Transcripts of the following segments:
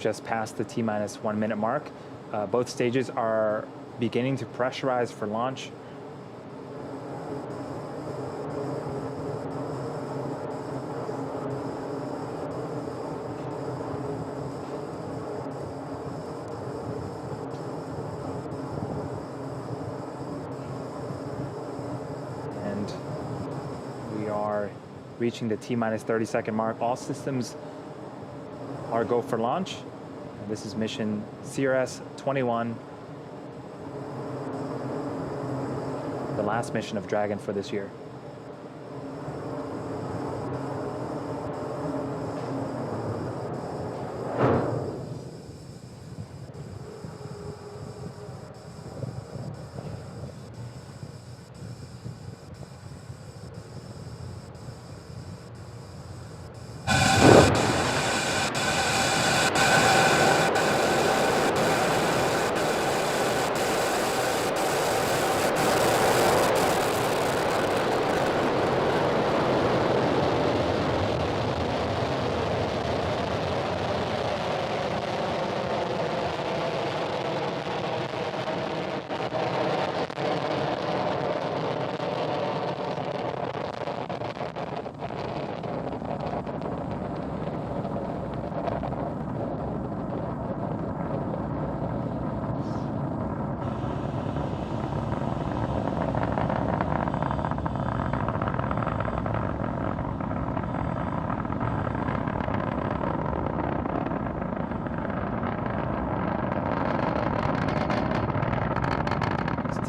just passed the T-minus 1 minute mark. Both stages are beginning to pressurize for launch. And we are reaching the T-minus 30-second mark. All systems are go for launch. And this is mission CRS 21, the last mission of Dragon for this year.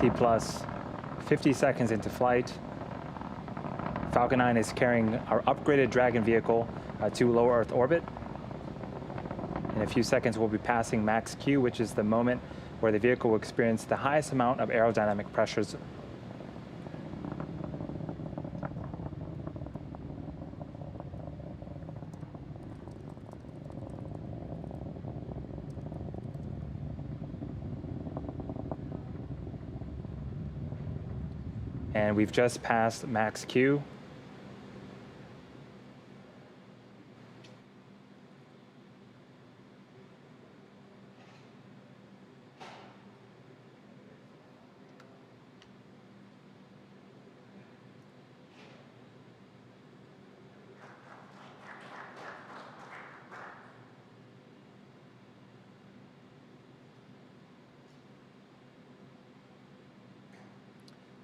T plus 50 seconds into flight. Falcon 9 is carrying our upgraded Dragon vehicle to low Earth orbit. In a few seconds, we'll be passing max Q, which is the moment where the vehicle will experience the highest amount of aerodynamic pressures. And we've just passed max Q.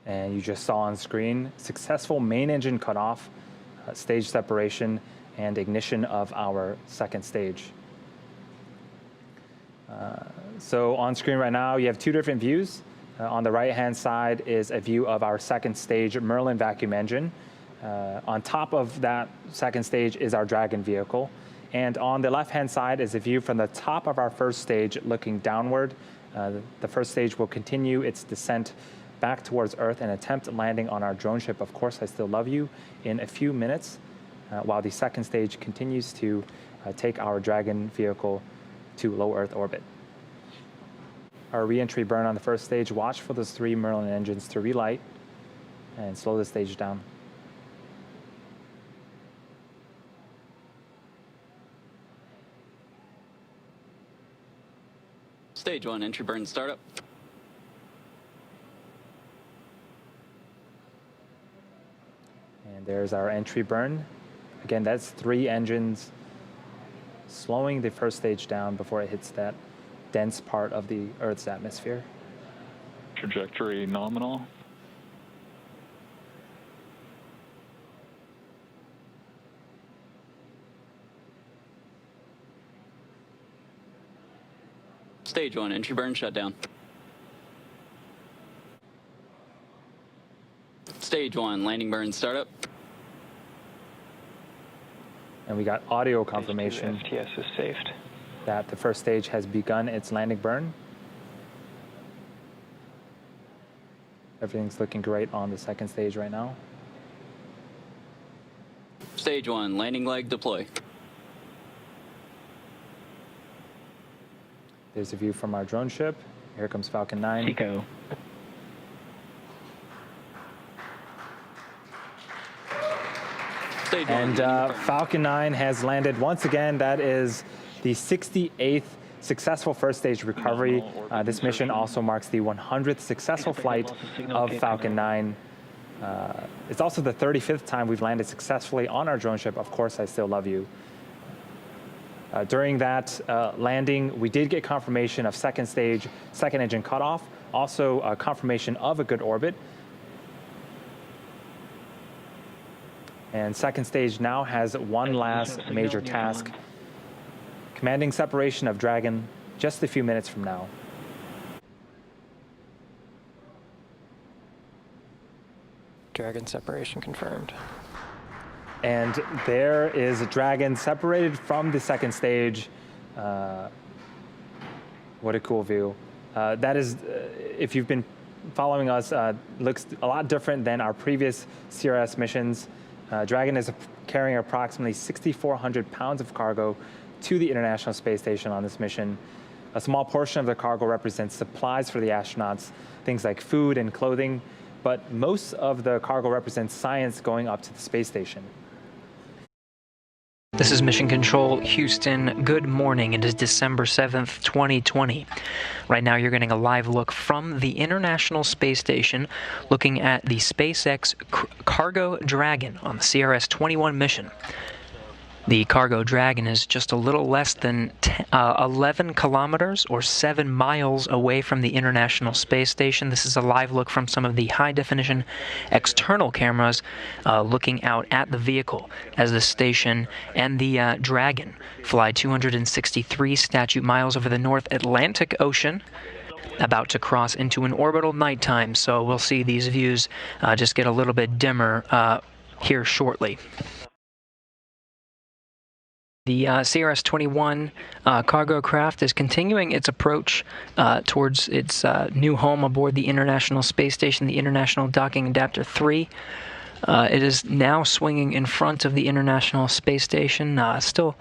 And you just saw on screen, successful main engine cutoff, stage separation, and ignition of our second stage. So on screen right now, you have two different views. On the right-hand side is a view of our second stage Merlin vacuum engine. On top of that second stage is our Dragon vehicle. And on the left-hand side is a view from the top of our first stage looking downward. The first stage will continue its descent back towards Earth and attempt landing on our drone ship, Of Course I Still Love You, in a few minutes, while the second stage continues to take our Dragon vehicle to low Earth orbit. Our re-entry burn on the first stage, watch for those 3 Merlin engines to relight and slow the stage down. Stage 1, entry burn startup. And there's our entry burn. Again, that's 3 engines slowing the first stage down before it hits that dense part of the Earth's atmosphere. Trajectory nominal. Stage 1, entry burn shutdown. Stage 1, landing burn startup. And we got audio confirmation STS is safed. that the first stage has begun its landing burn. Everything's looking great on the second stage right now. Stage 1, landing leg deploy. There's a view from our drone ship. Here comes Falcon 9. Pico. Stage 1, And landing burn. Falcon 9 has landed once again. That is the 68th successful first stage recovery. This mission also marks the 100th successful flight of Falcon 9. It's also the 35th time we've landed successfully on our drone ship, Of Course I Still Love You. During that landing, we did get confirmation of second stage, second engine cutoff, also confirmation of a good orbit. And second stage now has one last major task, commanding separation of Dragon just a few minutes from now. Dragon separation confirmed. And there is Dragon separated from the second stage. What a cool view. That is, if you've been following us, looks a lot different than our previous CRS missions. Dragon is carrying approximately 6,400 pounds of cargo to the International Space Station on this mission. A small portion of the cargo represents supplies for the astronauts, things like food and clothing, but most of the cargo represents science going up to the space station. This is Mission Control, Houston. Good morning. It is December 7th, 2020. Right now you're getting a live look from the International Space Station, looking at the SpaceX Cargo Dragon on the CRS-21 mission. The Cargo Dragon is just a little less than 11 kilometers or 7 miles away from the International Space Station. This is a live look from some of the high-definition external cameras looking out at the vehicle as the station and the Dragon fly 263 statute miles over the North Atlantic Ocean, about to cross into an orbital nighttime. So we'll see these views just get a little bit dimmer here shortly. The CRS-21 cargo craft is continuing its approach towards its new home aboard the International Space Station, the International Docking Adapter 3. It is now swinging in front of the International Space Station, still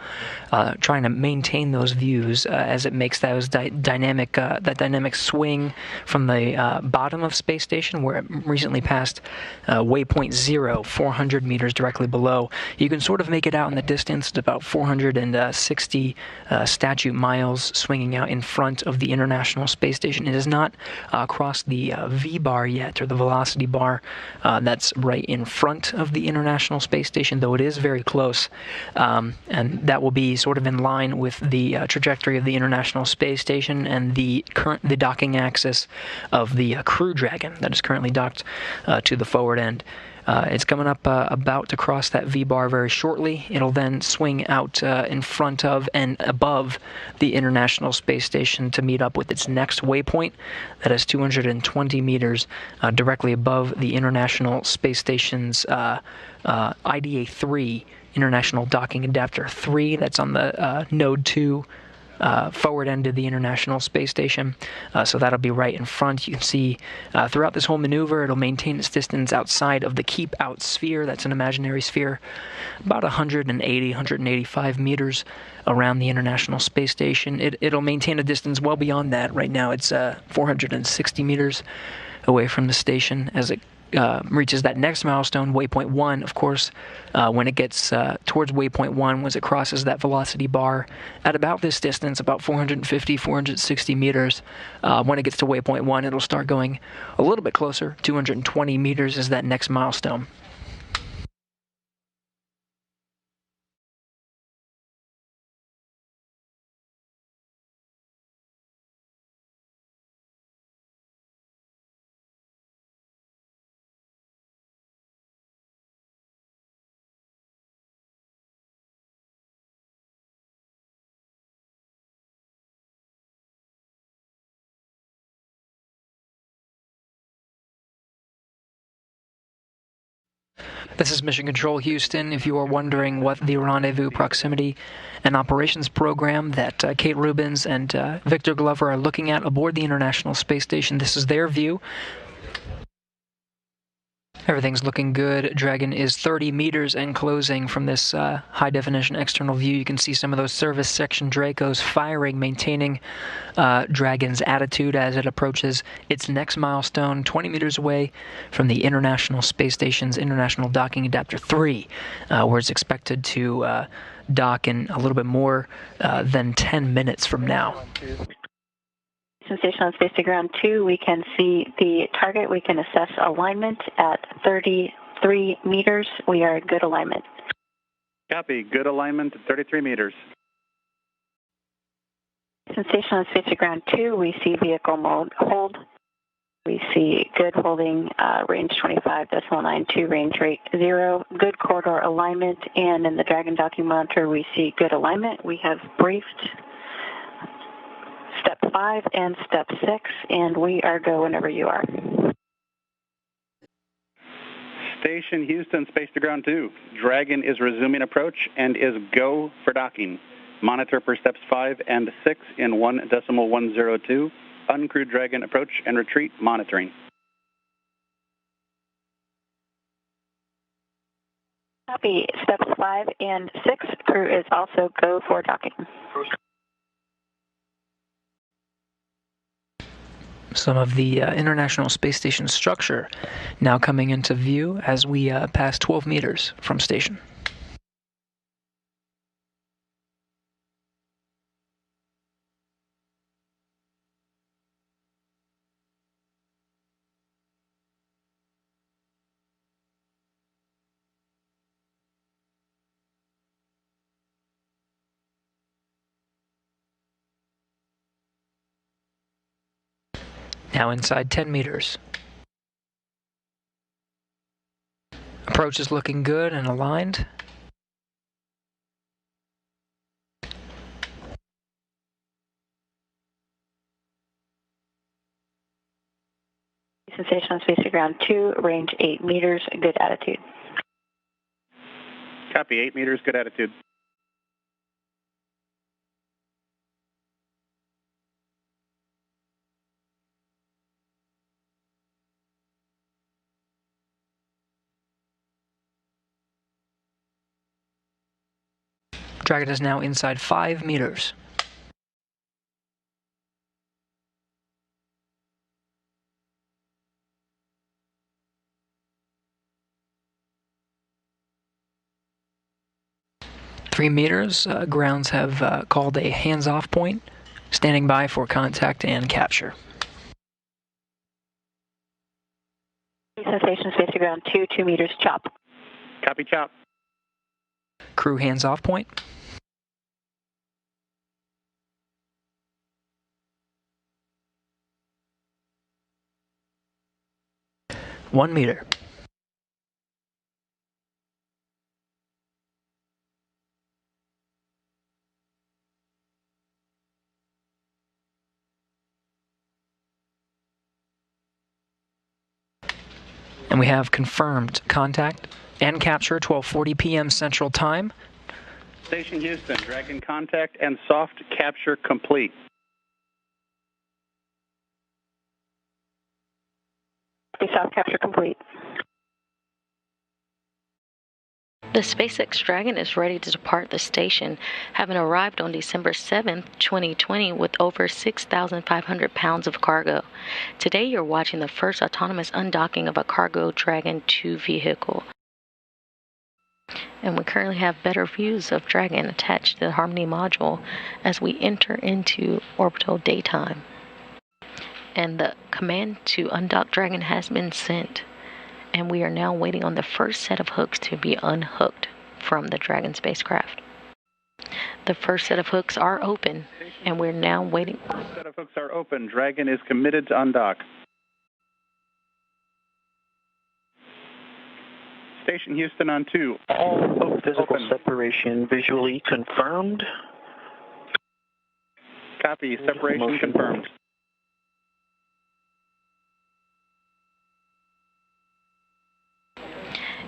trying to maintain those views as it makes those that dynamic swing from the bottom of Space Station, where it recently passed waypoint 0, 400 meters directly below. You can sort of make it out in the distance. It's about 460 statute miles swinging out in front of the International Space Station. It has not crossed the V-bar yet, or the velocity bar that's right in front of the International Space Station, though it is very close, and that will be sort of in line with the trajectory of the International Space Station and the docking axis of the Crew Dragon that is currently docked to the forward end. It's coming up about to cross that V-bar very shortly. It'll then swing out in front of and above the International Space Station to meet up with its next waypoint. That is 220 meters directly above the International Space Station's IDA-3, International Docking Adapter 3. That's on the Node 2 forward end of the International Space Station, so that'll be right in front. You can see throughout this whole maneuver, it'll maintain its distance outside of the keep out sphere. That's an imaginary sphere, about 185 meters around the International Space Station. It'll maintain a distance well beyond that. Right now it's 460 meters away from the station as it reaches that next milestone, waypoint 1. Of course, when it gets towards waypoint 1, once it crosses that velocity bar at about this distance, about 450, 460 meters, when it gets to waypoint 1, it'll start going a little bit closer. 220 meters is that next milestone. This is Mission Control, Houston. If you are wondering what the Rendezvous Proximity and Operations Program that Kate Rubins and Victor Glover are looking at aboard the International Space Station, this is their view. Everything's looking good. Dragon is 30 meters and closing from this high-definition external view. You can see some of those service section Dracos firing, maintaining Dragon's attitude as it approaches its next milestone, 20 meters away from the International Space Station's International Docking Adapter 3, where it's expected to dock in a little bit more than 10 minutes from now. Station on Space to Ground 2, we can see the target. We can assess alignment at 33 meters. We are at good alignment. Copy. Good alignment at 33 meters. Station on Space to Ground 2, we see vehicle mode hold. We see good holding, range 25.92, range rate 0, good corridor alignment, and in the Dragon docking monitor, we see good alignment. We have briefed Step 5 and Step 6, and we are go whenever you are. Station Houston, Space to Ground 2. Dragon is resuming approach and is go for docking. Monitor for Steps 5 and 6 in 1.102. Uncrewed Dragon approach and retreat monitoring. Copy. Steps 5 and 6. Crew is also go for docking. Some of the International Space Station structure now coming into view as we pass 12 meters from station. Now inside 10 meters. Approach is looking good and aligned. Station on Space to Ground 2, range 8 meters, good attitude. Copy. 8 meters, good attitude. Dragon is now inside 5 meters. Three meters, grounds have called a hands-off point, standing by for contact and capture. Station Space to Ground 2, 2 meters, chop. Copy, chop. Crew hands-off point. One meter. And we have confirmed contact and capture 12:40 p.m. Central Time. Station Houston, Dragon contact and soft capture complete. Soft capture complete. The Spacex Dragon is ready to depart the station, having arrived on December 7th, 2020 with over 6,500 pounds of cargo. Today you're watching the first autonomous undocking of a cargo Dragon 2 vehicle. And we currently have better views of Dragon attached to the Harmony module as we enter into orbital daytime. And the command to undock Dragon has been sent. And we are now waiting on the first set of hooks to be unhooked from the Dragon spacecraft. The first set of hooks are open, and we're now waiting. First set of hooks are open. Dragon is committed to undock. Station Houston on 2. All hooks Physical open. separation visually confirmed. Copy. Separation confirmed.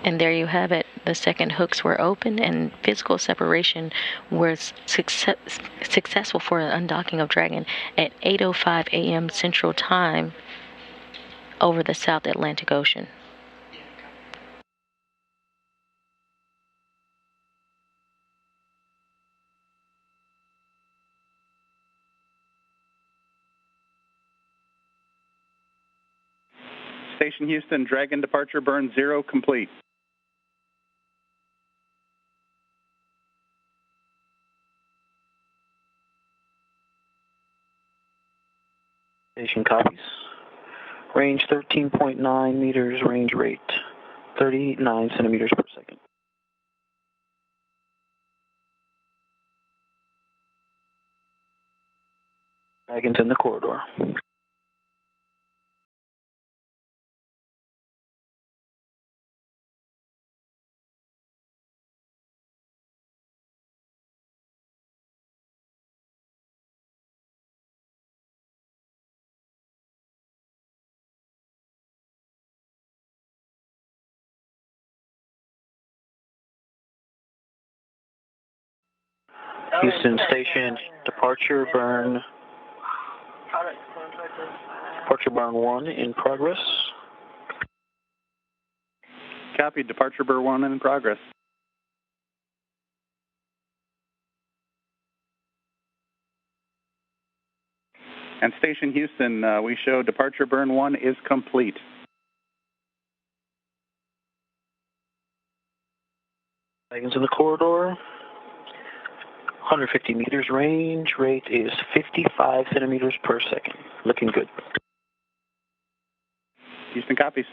And there you have it. The second hooks were open, and physical separation was successful for the undocking of Dragon at 8:05 a.m. Central Time over the South Atlantic Ocean. Station Houston, Dragon departure burn 0 complete. Station copies. Range 13.9 meters, range rate 39 centimeters per second. Dragon's in the corridor. Houston Station, departure burn 1 in progress. Copy, departure burn 1 in progress. And Station Houston, we show departure burn 1 is complete. Dragon's in the corridor. 150 meters range, rate is 55 centimeters per second. Looking good. Houston copies.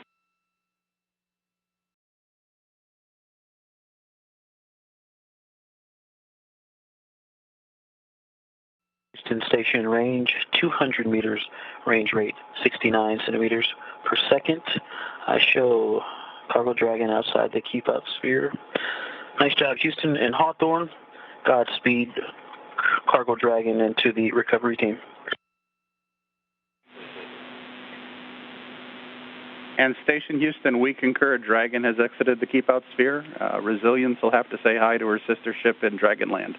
Houston Station range, 200 meters, range rate 69 centimeters per second. I show Cargo Dragon outside the keep out sphere. Nice job, Houston and Hawthorne. Godspeed, Cargo Dragon, and to the recovery team. And Station Houston, we concur. Dragon has exited the keep out sphere. Resilience will have to say hi to her sister ship in Dragonland.